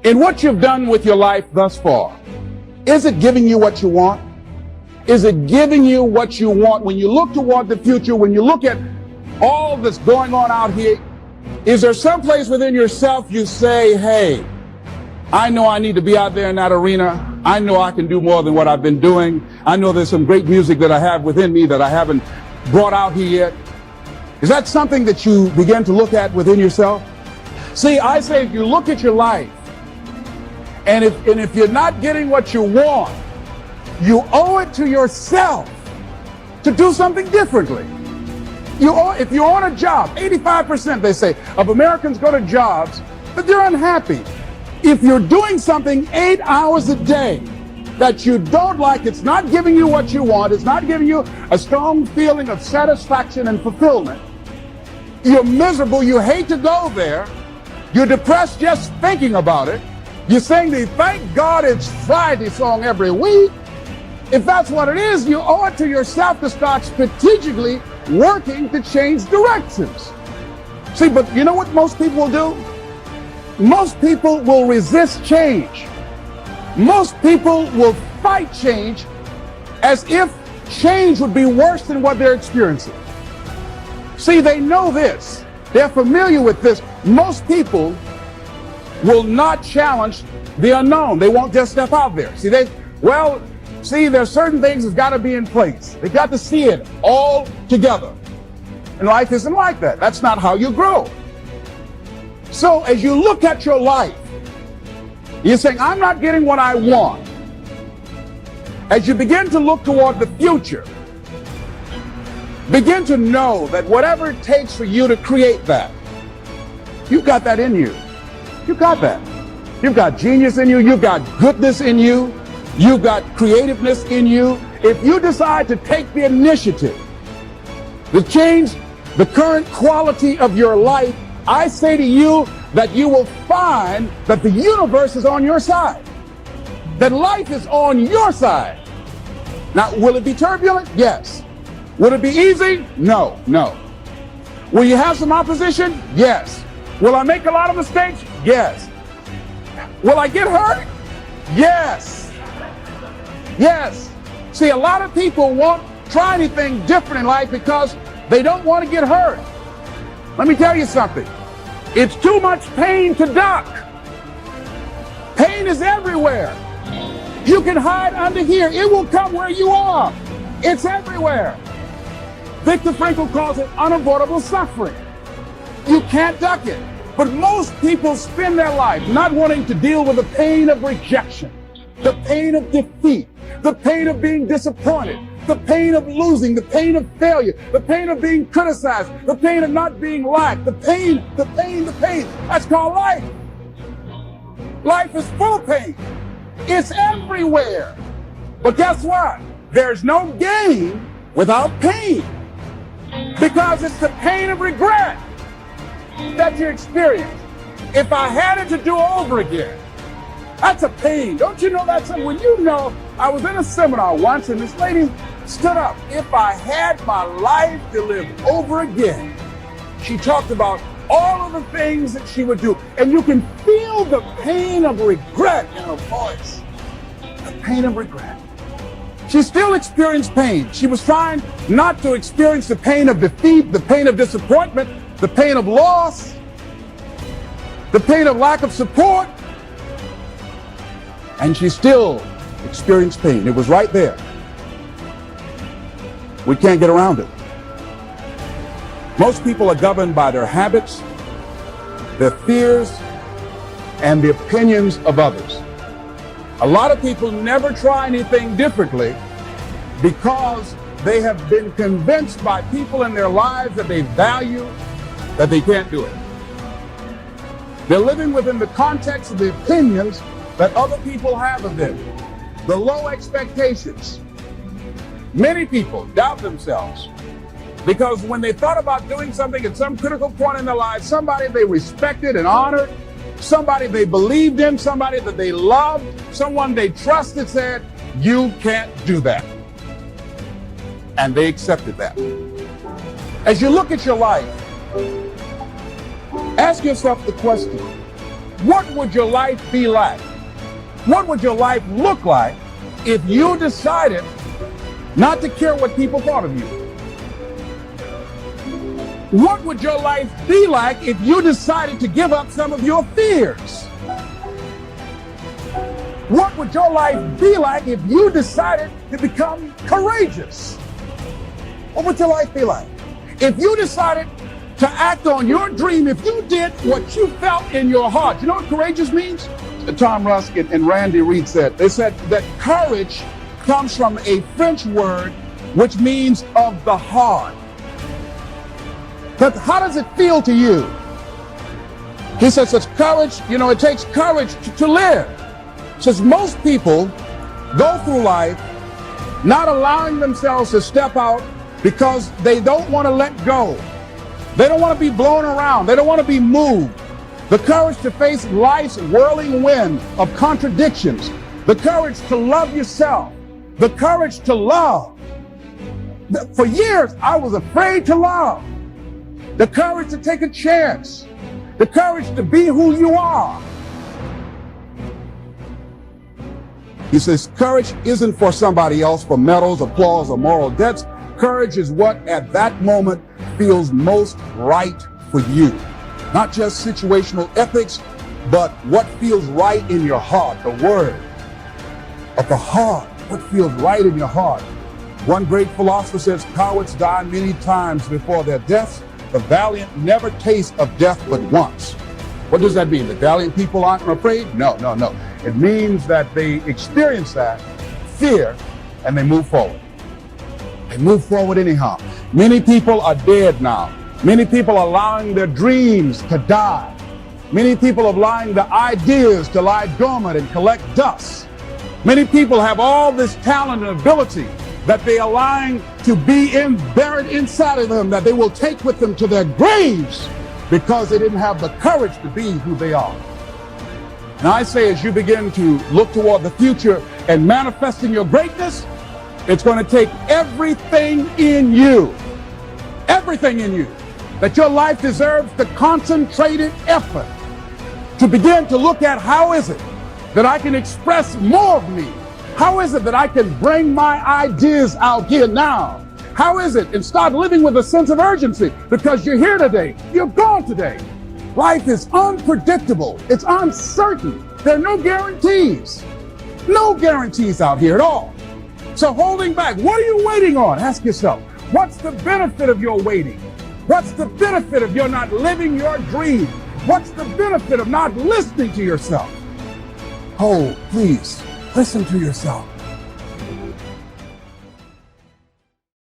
In what you've done with your life thus far, is it giving you what you want? Is it giving you what you want? When you look toward the future, when you look at all that's going on out here, is there some place within yourself you say, hey, I know I need to be out there in that arena. I know I can do more than what I've been doing. I know there's some great music that I have within me that I haven't brought out here yet. Is that something that you begin to look at within yourself? See, I say if you look at your life, and if you're not getting what you want, you owe it to yourself to do something differently. If you're on a job, 85% they say of Americans go to jobs, but they're unhappy. If you're doing something 8 hours a day that you don't like, it's not giving you what you want, it's not giving you a strong feeling of satisfaction and fulfillment, you're miserable, you hate to go there, you're depressed just thinking about it, you sing the Thank God It's Friday song every week. If that's what it is, you owe it to yourself to start strategically working to change directions. See, but you know what most people will do? Most people will resist change. Most people will fight change as if change would be worse than what they're experiencing. See, they know this. They're familiar with this. Most people will not challenge the unknown. They won't just step out there. See, there's certain things that's got to be in place. They got to see it all together. And life isn't like that. That's not how you grow. So as you look at your life, you're saying, I'm not getting what I want. As you begin to look toward the future, begin to know that whatever it takes for you to create that, you've got that in you. You've got that. You've got genius in you. You've got goodness in you. You've got creativeness in you. If you decide to take the initiative to change the current quality of your life, I say to you that you will find that the universe is on your side, that life is on your side. Now, will it be turbulent? Yes. Will it be easy? No, no. Will you have some opposition? Yes. Will I make a lot of mistakes? Yes. Will I get hurt? Yes. Yes. See, a lot of people won't try anything different in life because they don't want to get hurt. Let me tell you something. It's too much pain to duck. Pain is everywhere. You can hide under here. It will come where you are. It's everywhere. Viktor Frankl calls it unavoidable suffering. You can't duck it. But most people spend their life not wanting to deal with the pain of rejection, the pain of defeat, the pain of being disappointed, the pain of losing, the pain of failure, the pain of being criticized, the pain of not being liked, the pain. That's called life. Life is full of pain. It's everywhere. But guess what? There's no gain without pain. Because it's the pain of regret that you experience. If I had it to do over again, that's a pain. Don't you know that's when you know? I was in a seminar once and this lady stood up. If I had my life to live over again, she talked about all of the things that she would do. And you can feel the pain of regret in her voice. The pain of regret. She still experienced pain. She was trying not to experience the pain of defeat, the pain of disappointment, the pain of loss, the pain of lack of support. And she still experienced pain. It was right there. We can't get around it. Most people are governed by their habits, their fears, and the opinions of others. A lot of people never try anything differently because they have been convinced by people in their lives that they value that they can't do it. They're living within the context of the opinions that other people have of them, the low expectations. Many people doubt themselves because when they thought about doing something at some critical point in their lives, somebody they respected and honored, somebody they believed in, somebody that they loved, someone they trusted said, you can't do that. And they accepted that. As you look at your life, ask yourself the question, What would your life be like? What would your life look like if you decided not to care what people thought of you? What would your life be like if you decided to give up some of your fears? What would your life be like if you decided to become courageous? What would your life be like? If you decided to act on your dream, if you did what you felt in your heart. You know what courageous means? Tom Rusk and Randy Reed said, they said that courage comes from a French word which means of the heart. But how does it feel to you? He says it's courage, it takes courage to live. Says most people go through life not allowing themselves to step out because they don't want to let go. They don't want to be blown around. They don't want to be moved. The courage to face life's whirling wind of contradictions. The courage to love yourself. The courage to love. For years, I was afraid to love. The courage to take a chance. The courage to be who you are. He says, courage isn't for somebody else, for medals, applause, or moral debts. Courage is what at that moment feels most right for you. Not just situational ethics, but what feels right in your heart, the word of the heart, what feels right in your heart. One great philosopher says, cowards die many times before their deaths. The valiant never taste of death but once. What does that mean? The valiant people aren't afraid? No. It means that they experience that fear and they move forward. They move forward anyhow. Many people are dead now. Many people are allowing their dreams to die. Many people are allowing the ideas to lie dormant and collect dust. Many people have all this talent and ability that they are allowing to be buried inside of them, that they will take with them to their graves because they didn't have the courage to be who they are. And I say, as you begin to look toward the future and manifesting your greatness, it's going to take everything in you, that your life deserves the concentrated effort to begin to look at how is it that I can express more of me? How is it that I can bring my ideas out here now? How is it? And start living with a sense of urgency, because you're here today, you're gone today. Life is unpredictable. It's uncertain. There are no guarantees. No guarantees out here at all. So holding back, what are you waiting on? Ask yourself, what's the benefit of your waiting? What's the benefit of your not living your dream? What's the benefit of not listening to yourself? Oh, please, listen to yourself.